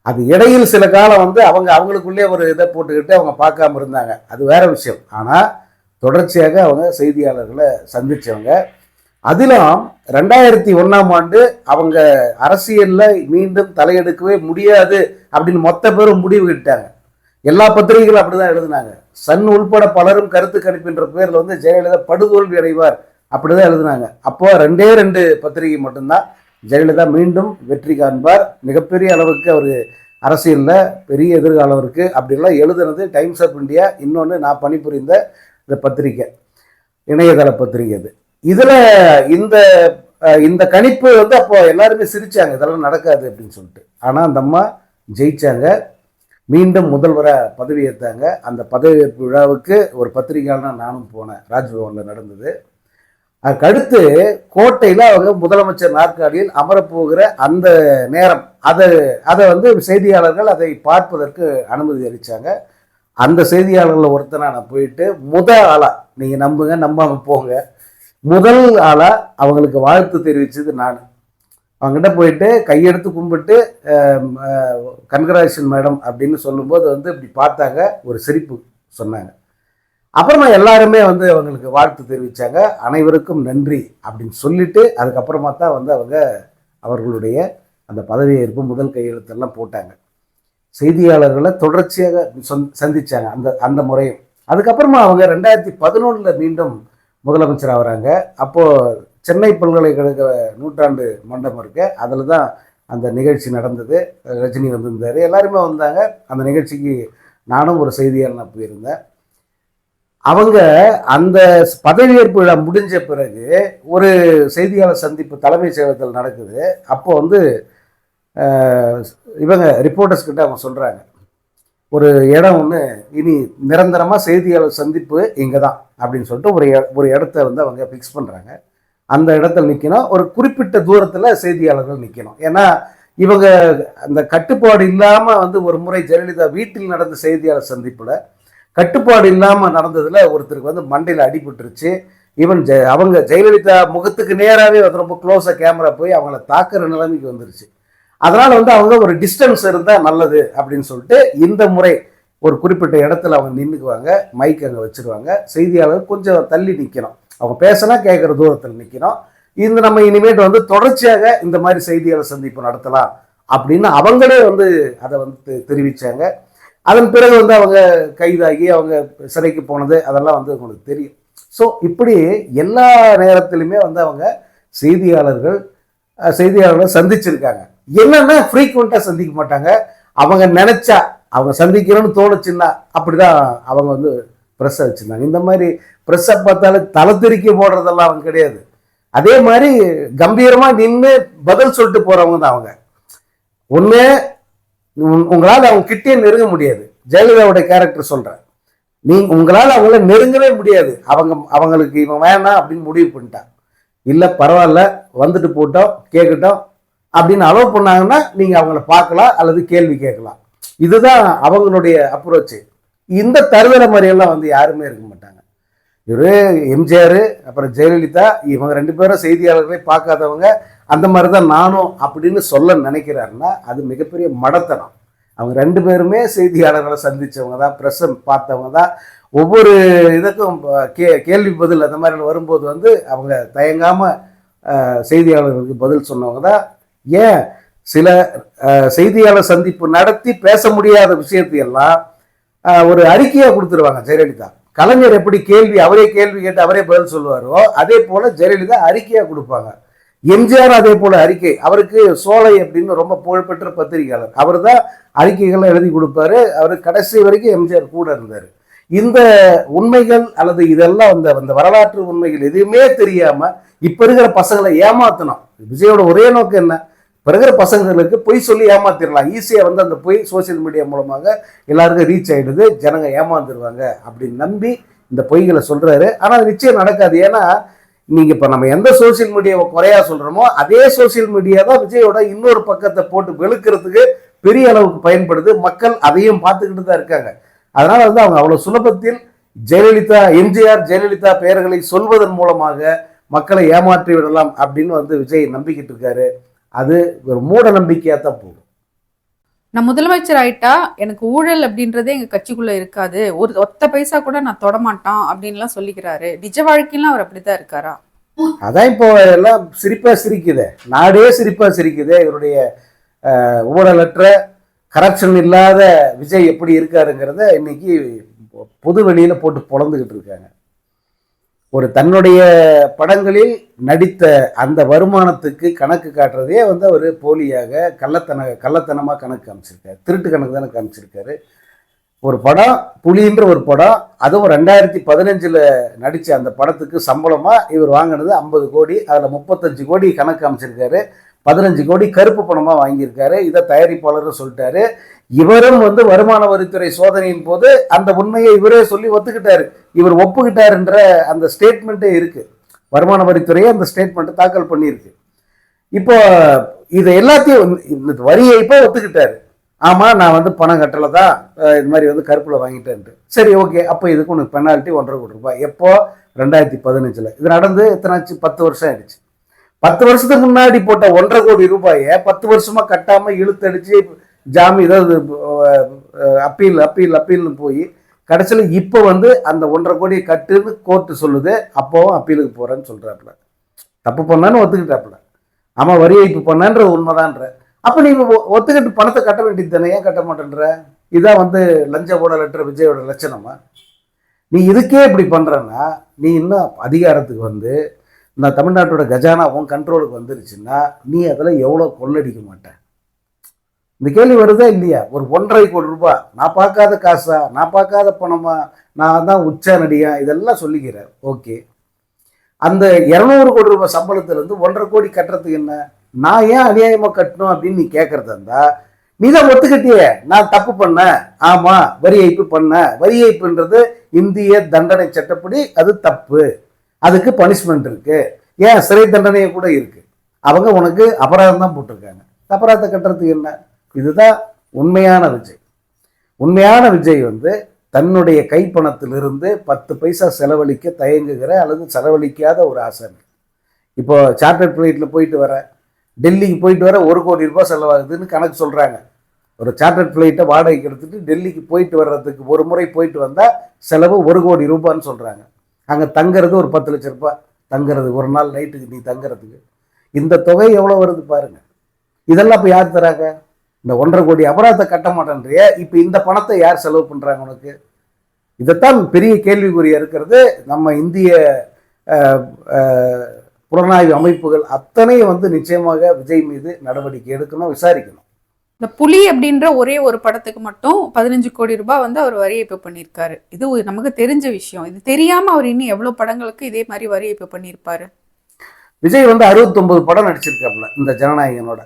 அது இடையில் சில காலம் வந்து அவங்களுக்குள்ளே ஒரு இதை போட்டுக்கிட்டு அவங்க பார்க்காம இருந்தாங்க, அது வேற விஷயம். ஆனால் தொடர்ச்சியாக அவங்க செய்தியாளர்களை சந்திச்சவங்க. அதிலும் 2001ஆம் ஆண்டு அவங்க அரசியலில் மீண்டும் தலையெடுக்கவே முடியாது அப்படின்னு மொத்த பேரும் முடிவு கிட்டாங்க. எல்லா பத்திரிகைகளும் அப்படிதான் எழுதினாங்க. சன் உள்பட பலரும் கருத்து கணிப்பின்ற பேரில் வந்து ஜெயலலிதா படுதோல்வி அடைவார் அப்படிதான் எழுதினாங்க. அப்போ 2 பத்திரிகை மட்டும்தான் ஜெயலலிதா மீண்டும் வெற்றி காண்பார், மிகப்பெரிய அளவுக்கு அவர் அரசியலில் பெரிய எதிர்காலம் இருக்குது அப்படின்லாம் எழுதுனது டைம்ஸ் ஆஃப் இந்தியா, இன்னொன்று நான் பணிபுரிந்த இந்த பத்திரிகை, இணையதள பத்திரிகை. அது இதில் இந்த இந்த கணிப்பு வந்து அப்போ எல்லாருமே சிரிச்சாங்க, இதெல்லாம் நடக்காது அப்படின்னு சொல்லிட்டு. ஆனால் அந்த அம்மா ஜெயிச்சாங்க, மீண்டும் முதல்வராக பதவியேற்றாங்க. அந்த பதவியேற்பு விழாவுக்கு ஒரு பத்திரிகையாளர் நானும் போனேன், ராஜ்பவனில் நடந்தது. அதுக்கடுத்து கோட்டையில் அவங்க முதலமைச்சர் நாற்காலியில் அமரப்போகிற அந்த நேரம், அதை வந்து செய்தியாளர்கள் அதை பார்ப்பதற்கு அனுமதி அளித்தாங்க. அந்த செய்தியாளர்களில் ஒருத்தனா நான் போயிட்டு ஆளாக, நீங்கள் நம்புங்க நம்பாமல் போங்க, முதல் ஆளாக அவங்களுக்கு வாழ்த்து தெரிவித்தது நான். அவங்ககிட்ட போயிட்டு கையெடுத்து கும்பிட்டு கன்கிராச்சுலேஷன் மேடம் அப்படின்னு சொல்லும்போது வந்து இப்படி பார்த்தாங்க, ஒரு சிரிப்பு சொன்னாங்க. அப்புறமா எல்லாருமே வந்து அவங்களுக்கு வாழ்த்து தெரிவித்தாங்க, அனைவருக்கும் நன்றி அப்படின்னு சொல்லிட்டு அதுக்கப்புறமா தான் வந்து அவங்க அவர்களுடைய அந்த பதவியேற்பு முதல் கையெழுத்தெல்லாம் போட்டாங்க. செய்தியாளர்களை தொடர்ச்சியாக சந்திச்சாங்க அந்த முறையும். அதுக்கப்புறமா அவங்க 2011 மீண்டும் முதலமைச்சர் ஆகிறாங்க. அப்போது சென்னை பல்கலைக்கழக நூற்றாண்டு மண்டபம் இருக்கு, அதில் தான் அந்த நிகழ்ச்சி நடந்தது. ரஜினி வந்திருந்தார், எல்லாருமே வந்தாங்க. அந்த நிகழ்ச்சிக்கு நானும் ஒரு செய்தியாளர் போயிருந்தேன். அவங்க அந்த பதவியேற்பு விழா முடிஞ்ச பிறகு ஒரு செய்தியாளர் சந்திப்பு தலைமைச் செயலகத்தில் நடக்குது. அப்போ வந்து இவங்க ரிப்போர்ட்டர்ஸ் கிட்ட அவங்க சொல்கிறாங்க, ஒரு இடம் ஒன்று இனி நிரந்தரமாக செய்தியாளர் சந்திப்பு இங்கே தான் அப்படின்னு சொல்லிட்டு ஒரு இடத்த வந்து அவங்க ஃபிக்ஸ் பண்ணுறாங்க. அந்த இடத்துல நிற்கணும், ஒரு குறிப்பிட்ட தூரத்தில் செய்தியாளர்கள் நிற்கணும். ஏன்னா இவங்க அந்த கட்டுப்பாடு இல்லாமல் வந்து ஒரு முறை ஜெயலலிதா வீட்டில் நடந்த செய்தியாளர் சந்திப்பில் கட்டுப்பாடு இல்லாமல் நடந்ததில் ஒருத்தருக்கு வந்து மண்டையில் அடிபட்டுருச்சு. ஈவன் அவங்க ஜெயலலிதா முகத்துக்கு நேராகவே வந்து ரொம்ப க்ளோஸாக கேமரா போய் அவங்கள தாக்குற நிலைமைக்கு வந்துருச்சு. அதனால் வந்து அவங்க ஒரு டிஸ்டன்ஸ் இருந்தால் நல்லது அப்படின்னு சொல்லிட்டு இந்த முறை ஒரு குறிப்பிட்ட இடத்துல அவங்க நின்றுக்குவாங்க, மைக் அங்கே வச்சுருவாங்க, செய்தியாளர் கொஞ்சம் தள்ளி நிற்கணும், அவங்க பேசினா கேட்குற தூரத்தில் நிற்கணும். இந்த நம்ம இனிமேட்டு வந்து தொடர்ச்சியாக இந்த மாதிரி செய்தியாளர் சந்திப்பு நடத்தலாம் அப்படின்னு அவங்களே வந்து அதை வந்து தெரிவித்தாங்க. அதன் பிறகு வந்து அவங்க கைதாகி அவங்க சிறைக்கு போனது அதெல்லாம் வந்து உங்களுக்கு தெரியும். ஸோ இப்படி எல்லா நேரத்திலுமே வந்து அவங்க செய்தியாளர்களை சந்திச்சிருக்காங்க. என்னன்னா ஃப்ரீக்வெண்ட்டாக சந்திக்க மாட்டாங்க, அவங்க நினைச்சா அவங்க சந்திக்கணும்னு தோணுச்சுன்னா அப்படிதான் அவங்க வந்து ப்ரெஸ்ஸை வச்சுருந்தாங்க. இந்த மாதிரி ப்ரெஸ்ஸை பார்த்தாலும் தலை திருக்கி போடுறதெல்லாம் அவங்க கிடையாது. அதே மாதிரி கம்பீரமாக நின்று பதில் சொல்லிட்டு போகிறவங்க தான் அவங்க. ஒன்று உங்களால் அவங்க கிட்டே நெருங்க முடியாது, ஜெயலலிதாவுடைய கேரக்டர் சொல்கிறேன், உங்களால் அவங்கள நெருங்கவே முடியாது. அவங்களுக்கு இவன் வேணாம் அப்படின்னு முடிவு பண்ணிட்டான், இல்லை பரவாயில்ல வந்துட்டு போட்டோம் கேட்கட்டும் அப்படின்னு அலோவ் பண்ணாங்கன்னா நீங்கள் அவங்கள பார்க்கலாம் அல்லது கேள்வி கேட்கலாம். இதுதான் அவங்களுடைய அப்ரோச்சு. இந்த தருதலை மாதிரியெல்லாம் வந்து யாருமே இருக்க மாட்டாங்க. இவர் எம்ஜிஆர் அப்புறம் ஜெயலலிதா இவங்க 2 பேரும் செய்தியாளர்களை பார்க்காதவங்க, அந்த மாதிரி தான் நானும் அப்படின்னு சொல்ல நினைக்கிறாருன்னா அது மிகப்பெரிய மடத்தனம். அவங்க 2 பேருமே செய்தியாளர்களை சந்தித்தவங்க தான், ப்ரெஸ்ஸை பார்த்தவங்க தான். ஒவ்வொரு இதுக்கும் கேள்வி பதில் அந்த மாதிரி வரும்போது வந்து அவங்க தயங்காமல் செய்தியாளர்களுக்கு பதில் சொன்னவங்க தான். ஏன் சில செய்தியாளர் சந்திப்பு நடத்தி பேச முடியாத விஷயத்தையெல்லாம் ஒரு அறிக்கையாக கொடுத்துருவாங்க ஜெயலலிதா. கலைஞர் எப்படி அவரே கேள்வி கேட்டு அவரே பதில் சொல்லுவாரோ அதே போல் ஜெயலலிதா அறிக்கையாக கொடுப்பாங்க. எம்ஜிஆர் அதே போல அறிக்கை, அவருக்கு சோலை அப்படின்னு ரொம்ப புகழ்பெற்ற பத்திரிகையாளர், அவர் தான் அறிக்கைகளை எழுதி கொடுப்பாரு. அவர் கடைசி வரைக்கும் எம்ஜிஆர் கூட இருந்தார். இந்த உண்மைகள் அல்லது இதெல்லாம் அந்த வரலாற்று உண்மைகள் எதுவுமே தெரியாம இப்ப இருக்கிற பசங்களை ஏமாத்தணும். விஜயோட ஒரே நோக்கம் என்ன? இப்ப இருக்கிற பசங்களுக்கு பொய் சொல்லி ஏமாத்திடலாம். ஈஸியா அந்த பொய் சோசியல் மீடியா மூலமாக எல்லாருக்கும் ரீச் ஆயிடுது, ஜனங்க ஏமாந்துருவாங்க அப்படின்னு நம்பி இந்த பொய்களை சொல்றாரு. ஆனா அது நிச்சயம் நடக்காது. ஏன்னா நீங்க இப்ப நம்ம எந்த சோசியல் மீடியாவை குறையா சொல்றோமோ அதே சோசியல் மீடியா தான் விஜயோட இன்னொரு பக்கத்தை போட்டு வெளுக்கிறதுக்கு பெரிய அளவுக்கு பயன்படுது. மக்கள் அதையும் பார்த்துக்கிட்டு தான் இருக்காங்க. அதனால அவங்க அவ்வளவு சுலபத்தில் ஜெயலலிதா, எம்ஜிஆர் ஜெயலலிதா பெயர்களை சொல்வதன் மூலமாக மக்களை ஏமாற்றி விடலாம் அப்படின்னு விஜய் நம்பிக்கிட்டு இருக்காரு. அது ஒரு மூட நம்பிக்கையா தான் போகும். நான் முதலமைச்சர் ஆயிட்டா எனக்கு ஊழல் அப்படின்றதே எங்க கட்சிக்குள்ள இருக்காது, ஒரு ஒத்த பைசா கூட நான் தொடமாட்டான் அப்படின்லாம் சொல்லிக்கிறாரு. நிஜ வாழ்க்கையெல்லாம் அவர் அப்படிதான் இருக்காரா? அதான் இப்போ எல்லாம் சிரிப்பா சிரிக்குது, நாடே சிரிப்பா சிரிக்குது. இவருடைய ஊழலற்ற கரப்ஷன் இல்லாத விஜய் எப்படி இருக்காருங்கிறத இன்னைக்கு பொது வெளியில போட்டு பொழந்துகிட்டு இருக்காங்க. ஒரு தன்னுடைய படங்களில் நடித்த அந்த வருமானத்துக்கு கணக்கு காட்டுறதே அவர் போலியாக கள்ளத்தனமாக கணக்கு காமிச்சிருக்காரு. திருட்டு கணக்கு தானே காமிச்சிருக்காரு. ஒரு படம் புலின்ற ஒரு படம், அதுவும் 2015 நடித்த அந்த படத்துக்கு சம்பளமாக இவர் வாங்கினது 50 கோடி. அதில் 35 கோடி கணக்கு காமிச்சிருக்காரு, 15 கோடி கருப்பு பணமாக வாங்கியிருக்காரு. இதை தயாரிப்பாளர் சொல்லிட்டாரு. இவரும் வருமான வரித்துறை சோதனையின் போது அந்த உண்மையை இவரே சொல்லி ஒத்துக்கிட்டாரு. இவர் ஒப்புக்கிட்டாருன்ற அந்த ஸ்டேட்மெண்ட்டே இருக்கு. வருமான வரித்துறையே அந்த ஸ்டேட்மெண்ட்டை தாக்கல் பண்ணியிருக்கு. இப்போ இதை எல்லாத்தையும் வரியை இப்போ ஒத்துக்கிட்டாரு. ஆமா, நான் பணம் கட்டலை தான், இது மாதிரி கருப்புல வாங்கிட்டேன்ட்டு. சரி, ஓகே, அப்போ இதுக்கு உனக்கு பெனால்ட்டி 1.5 கோடி ரூபாய். எப்போ? 2015. இது நடந்து எத்தனாச்சு? 10 வருஷம் ஆயிடுச்சு. 10 வருஷத்துக்கு முன்னாடி போட்ட 1.5 கோடி ரூபாயை 10 வருஷமா கட்டாம இழுத்தடிச்சு ஜாமீன் அப்பீல்னு போய் கடைசியில் இப்போ அந்த 1.5 கோடியை கட்டுன்னு கோர்ட்டு சொல்லுது. அப்போவும் அப்பீலுக்கு போறேன்னு சொல்றாப்புல. தப்பு பண்ணான்னு ஒத்துக்கிட்டாப்புல. ஆமா, வரி ஏய்ப்பு பண்ணன்றது உண்மைதான்ற. அப்ப நீ ஒத்துக்கிட்டு பணத்தை கட்ட வேண்டியது தானே, ஏன் கட்ட மாட்டேன்ற? இதான் லஞ்ச ஊழலற்ற விஜயோட லட்சணமா? நீ இதுக்கே இப்படி பண்றன்னா நீ இன்னும் அதிகாரத்துக்கு இந்த தமிழ்நாட்டோட கஜானா உன் கண்ட்ரோலுக்கு வந்துருச்சுன்னா நீ அதில் எவ்வளோ கொள்ளடிக்க மாட்டேன்? இந்த கேள்வி வருதா இல்லையா? ஒரு 1.5 கோடி ரூபாய் நான் பார்க்காத காசா, நான் பார்க்காத பணமா, நான் தான் உச்ச நடிகா, இதெல்லாம் சொல்லிக்கிறேன். ஓகே, அந்த 200 கோடி ரூபாய் சம்பளத்திலிருந்து 1.5 கோடி கட்டுறதுக்கு என்ன? நான் ஏன் அநியாயமா கட்டணும் அப்படின்னு நீ கேட்கறதா இருந்தா நீ தான் ஒத்துக்கிட்டியே நான் தப்பு பண்ண. ஆமா, வரி ஏய்ப்பு பண்ண. வரி ஏய்ப்புன்றது இந்திய தண்டனை சட்டப்படி அது தப்பு. அதுக்கு பனிஷ்மெண்ட் இருக்கு, ஏன் சிறை தண்டனையே கூட இருக்கு. அவங்க உனக்கு அபராதம் தான் போட்டிருக்காங்க. அபராதத்தை கட்டுறதுக்கு என்ன? இதுதான் உண்மையான விஜய். உண்மையான விஜய் தன்னுடைய கைப்பணத்திலிருந்து 10 பைசா செலவழிக்க தயங்குகிற அல்லது செலவழிக்காத ஒரு ஆசன். இப்போ சார்ட்டர்ட் ஃப்ளைட்டில் போயிட்டு வர, டெல்லிக்கு போயிட்டு வர 1 கோடி ரூபாய் செலவாகுதுன்னு கணக்கு சொல்றாங்க. ஒரு சார்ட்டர்ட் ஃப்ளைட்டை வாடகைக்கு எடுத்துட்டு டெல்லிக்கு போயிட்டு வர்றதுக்கு ஒரு முறை போயிட்டு வந்தா செலவு 1 கோடி ரூபான்னு சொல்றாங்க. அங்கே தங்குறது ஒரு 10 லட்சம் ரூபாய் தங்குறது, ஒரு நாள் நைட்டுக்கு நீ தங்குறதுக்கு. இந்த தொகை எவ்வளோ வருது பாருங்க. இதெல்லாம் இப்போ யார் தராங்க? இந்த 1.5 கோடி அபராதத்தை கட்ட மாட்டேன்றிய, இப்போ இந்த பணத்தை யார் செலவு பண்ணுறாங்க உனக்கு? இதைத்தான் பெரிய கேள்விக்குறியா இருக்கிறது. நம்ம இந்திய புலனாய்வு அமைப்புகள் அத்தனை நிச்சயமாக விஜய் மீது நடவடிக்கை எடுக்கணும், விசாரிக்கணும். இந்த புலி அப்படின்ற ஒரே ஒரு படத்துக்கு மட்டும் 15 கோடி ரூபாய் அவர் வரி ஏய்ப்பு பண்ணியிருக்காரு. இது நமக்கு தெரிஞ்ச விஷயம். இது தெரியாம அவர் இன்னும் எவ்வளவு படங்களுக்கு இதே மாதிரி வரி ஏய்ப்பு பண்ணியிருப்பாரு. விஜய் 69 படம் நடிச்சிருக்காப்புல இந்த ஜனநாயகனோட.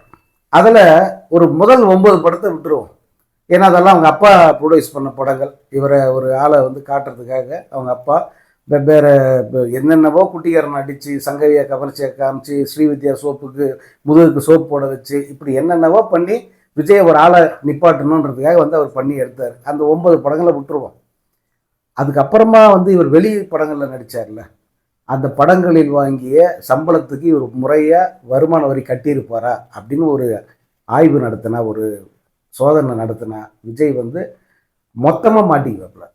அதுல ஒரு முதல் 9 படத்தை விட்டுருவோம். ஏன்னா அதெல்லாம் அவங்க அப்பா ப்ரொடியூஸ் பண்ண படங்கள். இவரை ஒரு ஆளை காட்டுறதுக்காக அவங்க அப்பா வெவ்வேறு என்னென்னவோ குட்டிக்காரன் அடித்து, சங்கவியா கவர்ச்சியை காமிச்சு, ஸ்ரீவித்யா சோப்புக்கு முதுகுக்கு சோப்பு போட வச்சு, இப்படி என்னென்னவோ பண்ணி விஜய் ஒரு ஆளை நிப்பாட்டணுன்றதுக்காக அவர் பண்ணி எடுத்தார். அந்த 9 படங்களை விட்டுருவோம். அதுக்கப்புறமா இவர் வெளி படங்களில் நடித்தார்ல, அந்த படங்களில் வாங்கிய சம்பளத்துக்கு இவர் முறையாக வருமான வரி கட்டியிருப்பாரா அப்படின்னு ஒரு ஆய்வு நடத்தினா, ஒரு சோதனை நடத்தினா விஜய் மொத்தமாக மாட்டிக்குவாப்புல.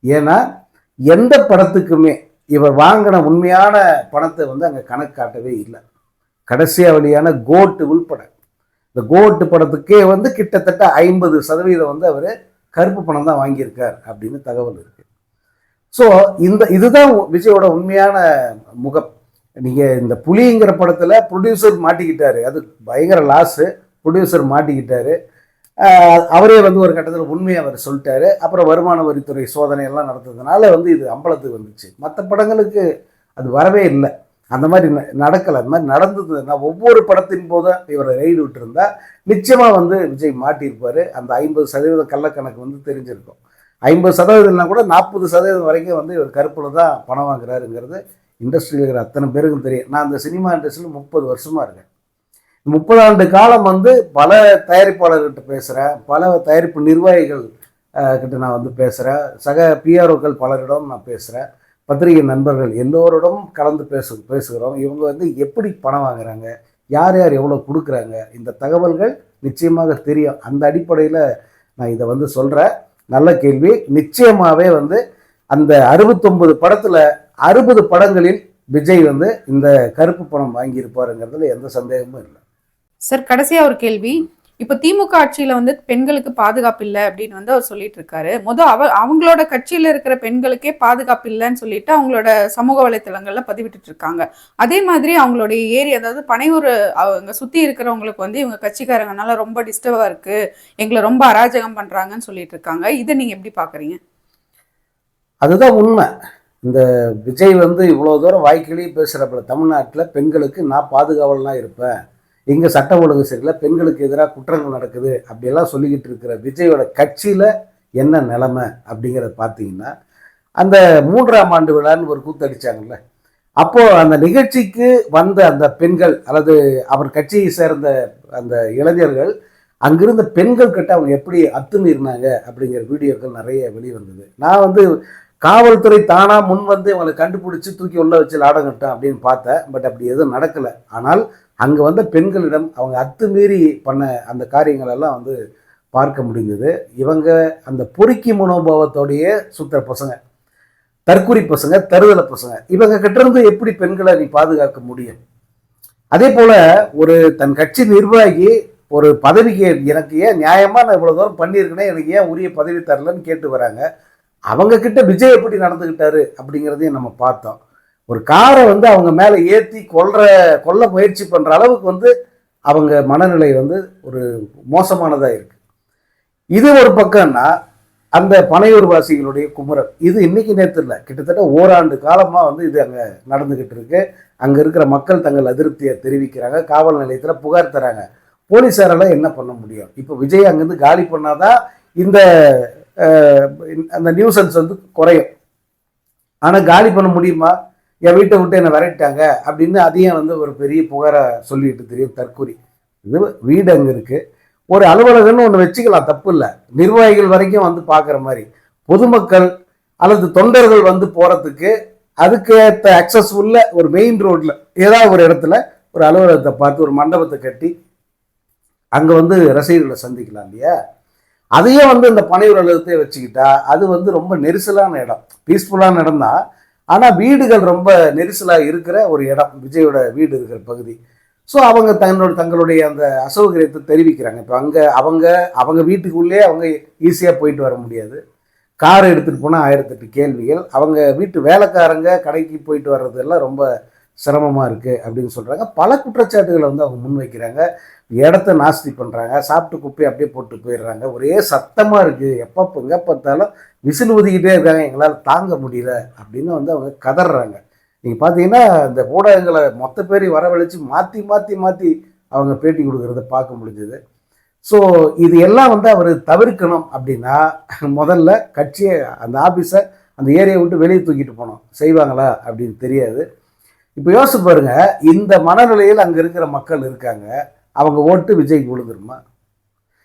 ஏன்னா எந்த படத்துக்குமே இவர் வாங்கின உண்மையான பணத்தை அங்கே கணக்கு காட்டவே இல்லை. கடைசியாக வெளியான கோட்டு உள்பட இந்த கோட்டு படத்துக்கே கிட்டத்தட்ட 50% அவர் கருப்பு பணம் தான் வாங்கியிருக்கார் அப்படின்னு தகவல் இருக்கு. ஸோ இதுதான் விஜயோட உண்மையான முகம். நீங்கள் இந்த புலிங்கிற படத்தில் ப்ரொடியூசர் மாட்டிக்கிட்டாரு, அது பயங்கர லாஸு. ப்ரொடியூசர் மாட்டிக்கிட்டாரு. அவரே வந்து ஒரு கட்டத்தில் உண்மையை அவர் சொல்லிட்டாரு. அப்புறம் வருமான வரித்துறை சோதனை எல்லாம் நடந்ததுனால வந்து இது அம்பலத்துக்கு வந்துச்சு. மற்ற படங்களுக்கு அது வரவே இல்லை. அந்த மாதிரி நடக்கலை. அந்த மாதிரி நடந்ததுன்னா ஒவ்வொரு படத்தின் போதும் இவரை ரெய்டு விட்டுருந்தா நிச்சயமாக வந்து விஜய் மாட்டியிருப்பார். அந்த 50% கள்ளக்கணக்கு வந்து தெரிஞ்சிருக்கும். 50%னா கூட 40% வரைக்கும் வந்து இவர் கருப்பில் தான் பணம் வாங்குறாருங்கிறது இண்டஸ்ட்ரியில் இருக்கிற அத்தனை பேருக்கும் தெரியும். நான் அந்த சினிமா இண்டஸ்ட்ரியில் 30 வருஷமாக இருக்கேன். 30 ஆண்டு காலம் வந்து பல தயாரிப்பாளர்கிட்ட பேசுகிறேன், பல தயாரிப்பு நிர்வாகிகள் கிட்ட நான் வந்து பேசுகிறேன், சக பிஆர்ஓக்கள் பலரிடம் நான் பேசுகிறேன், பத்திரிகை நண்பர்கள் எல்லோரிடம் கலந்து பேசுகிறோம். இவங்க வந்து எப்படி பணம் வாங்குறாங்க, யார் யார் எவ்வளோ கொடுக்குறாங்க, இந்த தகவல்கள் நிச்சயமாக தெரியும். அந்த அடிப்படையில் நான் இதை வந்து சொல்கிறேன். நல்ல கேள்வி. நிச்சயமாகவே வந்து அந்த 69 படத்தில் 60 படங்களில் விஜய் வந்து இந்த கருப்பு பணம் வாங்கியிருப்பாருங்கிறதுல எந்த சந்தேகமும் இல்லை. சார், கடைசியா ஒரு கேள்வி. இப்போ திமுக ஆட்சியில வந்து பெண்களுக்கு பாதுகாப்பு இல்லை அப்படின்னு வந்து அவர் சொல்லிட்டு இருக்காரு. அவங்களோட கட்சியில இருக்கிற பெண்களுக்கே பாதுகாப்பு இல்லைன்னு சொல்லிட்டு அவங்களோட சமூக வலைத்தளங்கள்ல பதிவிட்டு இருக்காங்க. அதே மாதிரி அவங்களுடைய ஏரியா, அதாவது பனையூர் அவங்க சுத்தி இருக்கிறவங்களுக்கு வந்து இவங்க கட்சிக்காரங்கனால ரொம்ப டிஸ்டர்பா இருக்கு, எங்களை ரொம்ப அராஜகம் பண்றாங்கன்னு சொல்லிட்டு இருக்காங்க. இதை நீங்க எப்படி பாக்குறீங்க? அதுதான் உண்மை. இந்த விஜய் வந்து இவ்வளோ தூரம் வாய்க்கிலேயே பேசுகிறப்ப தமிழ்நாட்டில் பெண்களுக்கு நான் பாதுகாவலாம் இருப்பேன், இங்கே சட்ட ஒழுங்கு சரியில்லை, பெண்களுக்கு எதிராக குற்றங்கள் நடக்குது அப்படியெல்லாம் சொல்லிக்கிட்டு இருக்கிற விஜயோட கட்சியில் என்ன நிலைமை அப்படிங்கிறத பார்த்தீங்கன்னா, அந்த 3ஆம் ஆண்டு விழான்னு ஒரு கூத்தடிச்சாங்கல்ல, அப்போது அந்த நிகழ்ச்சிக்கு வந்த அந்த பெண்கள் அல்லது அவர் கட்சியை சேர்ந்த அந்த இளைஞர்கள் அங்கிருந்த பெண்கள் கிட்ட அவங்க எப்படி அத்துமீறினாங்க அப்படிங்கிற வீடியோக்கள் நிறைய வெளிவந்தது. நான் வந்து காவல்துறை தானா முன் வந்து இவங்களை கண்டுபிடிச்சி தூக்கி உள்ள வச்சு லாடங்கட்டும் அப்படின்னு பார்த்தேன். பட் அப்படி எதுவும் நடக்கலை. ஆனால் அங்கே வந்த பெண்களிடம் அவங்க அத்துமீறி பண்ண அந்த காரியங்கள் எல்லாம் வந்து பார்க்க முடிந்தது. இவங்க அந்த பொறுக்கி மனோபாவத்தோடையே சுற்றுற பசங்க, தற்குறி பசங்க, தருதலை பசங்க, இவங்க கிட்டேருந்து எப்படி பெண்களை நீ பாதுகாக்க முடியும்? அதே போல் ஒரு தன் கட்சி நிர்வாகி ஒரு பதவிக்கு எனக்கு ஏன் நியாயமாக நான் இவ்வளோ தூரம் பண்ணியிருக்கேனே, எனக்கு ஏன் உரிய பதவி தரலன்னு கேட்டு வராங்க. அவங்க கிட்ட விஜய் எப்படி நடந்துக்கிட்டாரு அப்படிங்கிறதையும் நம்ம பார்த்தோம். ஒரு காரை வந்து அவங்க மேலே ஏற்றி கொல்ல முயற்சி பண்ணுற அளவுக்கு வந்து அவங்க மனநிலை வந்து ஒரு மோசமானதாக இருக்குது. இது ஒரு பக்கம்னா அந்த பனையூர் வாசிகளுடைய குமுறல் இது இன்னைக்கு நேற்று இல்லை, கிட்டத்தட்ட ஓராண்டு காலமாக வந்து இது அங்கே நடந்துக்கிட்டு இருக்கு. அங்கே இருக்கிற மக்கள் தங்கள் அதிருப்தியை தெரிவிக்கிறாங்க, காவல் நிலையத்தில் புகார் தராங்க. போலீஸாரெல்லாம் என்ன பண்ண முடியும்? இப்போ விஜய் அங்கேருந்து காலி பண்ணாதான் இந்த அந்த நியூசன்ஸ் வந்து குறையும். ஆனால் காலி பண்ண முடியுமா? என் வீட்டை விட்டு என்னை விரட்டாங்க அப்படின்னு அதையும் வந்து ஒரு பெரிய புகாரை சொல்லிட்டு தெரியும் தற்கொலை. இது வீடு அங்கே இருக்குது, ஒரு அலுவலகம்னு ஒன்று வச்சுக்கலாம், தப்பு இல்லை. நிர்வாகிகள் வரைக்கும் வந்து பார்க்குற மாதிரி பொதுமக்கள் அல்லது தொண்டர்கள் வந்து போகிறதுக்கு அதுக்கேற்ற அக்சஸ் உள்ள ஒரு மெயின் ரோட்டில் ஏதாவது ஒரு இடத்துல ஒரு அலுவலகத்தை பார்த்து ஒரு மண்டபத்தை கட்டி அங்கே வந்து ரசிகர்களை சந்திக்கலாம் இல்லையா? அதையே வந்து இந்த பனையூர் அலுவலகத்தை வச்சுக்கிட்டா அது வந்து ரொம்ப நெரிசலான இடம், பீஸ்ஃபுல்லான இடம் தான். ஆனால் வீடுகள் ரொம்ப நெரிசலாக இருக்கிற ஒரு இடம் விஜயோட வீடு இருக்கிற பகுதி. ஸோ அவங்க தங்களுடைய அந்த அசௌகரியத்தை தெரிவிக்கிறாங்க. இப்போ அவங்க வீட்டுக்குள்ளேயே அவங்க ஈஸியாக போயிட்டு வர முடியாது. கார் எடுத்துகிட்டு போனால் 1008 கேள்விகள். அவங்க வீட்டு வேலைக்காரங்க கடைக்கு போயிட்டு வர்றதெல்லாம் ரொம்ப சிரமமாக இருக்குது அப்படின்னு சொல்கிறாங்க. பல குற்றச்சாட்டுகளை வந்து அவங்க முன்வைக்கிறாங்க. இடத்த நாஸ்தி பண்ணுறாங்க, சாப்பிட்டு குப்பையை அப்படியே போட்டு போயிடுறாங்க, ஒரே சத்தமாக இருக்குது, எப்போ எங்கே பார்த்தாலும் விசில் ஊதிக்கிட்டே இருக்காங்க, எங்களால் தாங்க முடியல அப்படின்னு வந்து அவங்க கதறாங்க. நீங்கள் பார்த்தீங்கன்னா இந்த ஊடகங்களை மொத்த பேரையும் வரவழைச்சு மாற்றி மாற்றி மாற்றி அவங்க பேட்டி கொடுக்கறத பார்க்க முடிஞ்சது. ஸோ இது எல்லாம் வந்து அவர் தவிர்க்கணும் அப்படின்னா முதல்ல கட்சியை, அந்த ஆஃபீஸை, அந்த ஏரியை விட்டு வெளியே தூக்கிட்டு போனோம். செய்வாங்களா அப்படின்னு தெரியாது. இப்போ யோசிச்சு பாருங்க, இந்த மனநிலையில் அங்கே இருக்கிற மக்கள் இருக்காங்க, அவங்க ஓட்டு விஜய்க்கு விழுந்துருமா?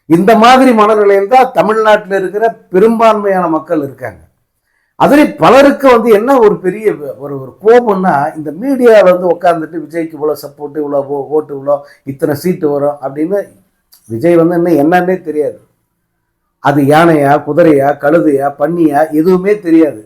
இந்த மாதிரி மனநிலையில் தான் தமிழ்நாட்டில் இருக்கிற பெரும்பான்மையான மக்கள் இருக்காங்க. அதில் பலருக்கு வந்து என்ன ஒரு பெரிய ஒரு கோபம்னா, இந்த மீடியாவில் வந்து உட்காந்துட்டு விஜய்க்கு இவ்வளோ சப்போர்ட்டு, இவ்வளோ ஓட்டு, இவ்வளோ இத்தனை சீட்டு வரும் அப்படின்னு. விஜய் வந்து இன்னும் என்னன்னே தெரியாது. அது யானையா, குதிரையா, கழுதையா, பன்னியா, எதுவுமே தெரியாது.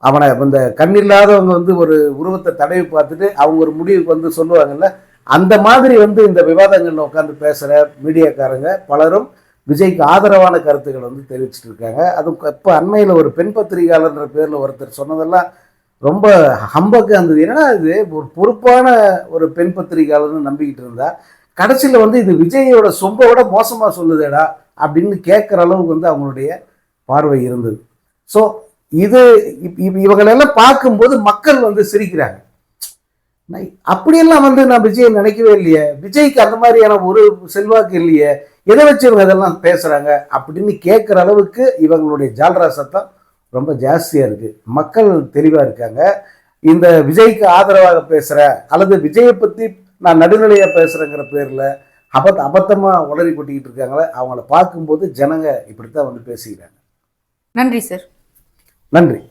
அவனை இந்த கண்ணில்லாதவங்க வந்து ஒரு உருவத்தை தடவி பார்த்துட்டு அவங்க ஒரு முடிவுக்கு வந்து சொல்லுவாங்கல்ல, அந்த மாதிரி வந்து இந்த விவாதங்களில் உட்காந்து பேசுகிற மீடியாக்காரங்க பலரும் விஜய்க்கு ஆதரவான கருத்துக்களை வந்து தெரிவிச்சுட்டு இருக்காங்க. அதுவும் இப்போ அண்மையில் ஒரு பெண் பத்திரிகையாளர்ன்ற பேரில் ஒருத்தர் சொன்னதெல்லாம் ரொம்ப ஹம்பக்கு இருந்தது. ஏன்னா இது ஒரு பொறுப்பான ஒரு பெண் பத்திரிகையாளர்னு நம்பிக்கிட்டு இருந்தா, கடைசியில் வந்து இது விஜயோட சொம்பை விட மோசமாக சொல்லுதேடா அப்படின்னு கேட்குற அளவுக்கு வந்து அவங்களுடைய பார்வை இருந்தது. ஸோ இது இவங்களெல்லாம் பார்க்கும்போது மக்கள் வந்து சிரிக்கிறாங்க. அப்படியெல்லாம் வந்து நான் விஜயை நினைக்கவே இல்லையே, விஜய்க்கு அந்த மாதிரியான ஒரு செல்வாக்கு இல்லையே, எதை வச்சு இவங்க இதெல்லாம் பேசுறாங்க அப்படின்னு கேட்குற அளவுக்கு இவங்களுடைய ஜால்ரா சத்தம் ரொம்ப ஜாஸ்தியா இருக்கு. மக்கள் தெளிவா இருக்காங்க. இந்த விஜய்க்கு ஆதரவாக பேசுற அல்லது விஜயை பத்தி நான் நடுநிலையா பேசுறேங்கிற பேர்ல அபத்தமா உளறி கொட்டிக்கிட்டு இருக்காங்களே, அவங்கள பார்க்கும்போது ஜனங்க இப்படித்தான் வந்து பேசிக்கிறாங்க. நன்றி சார். நன்றி.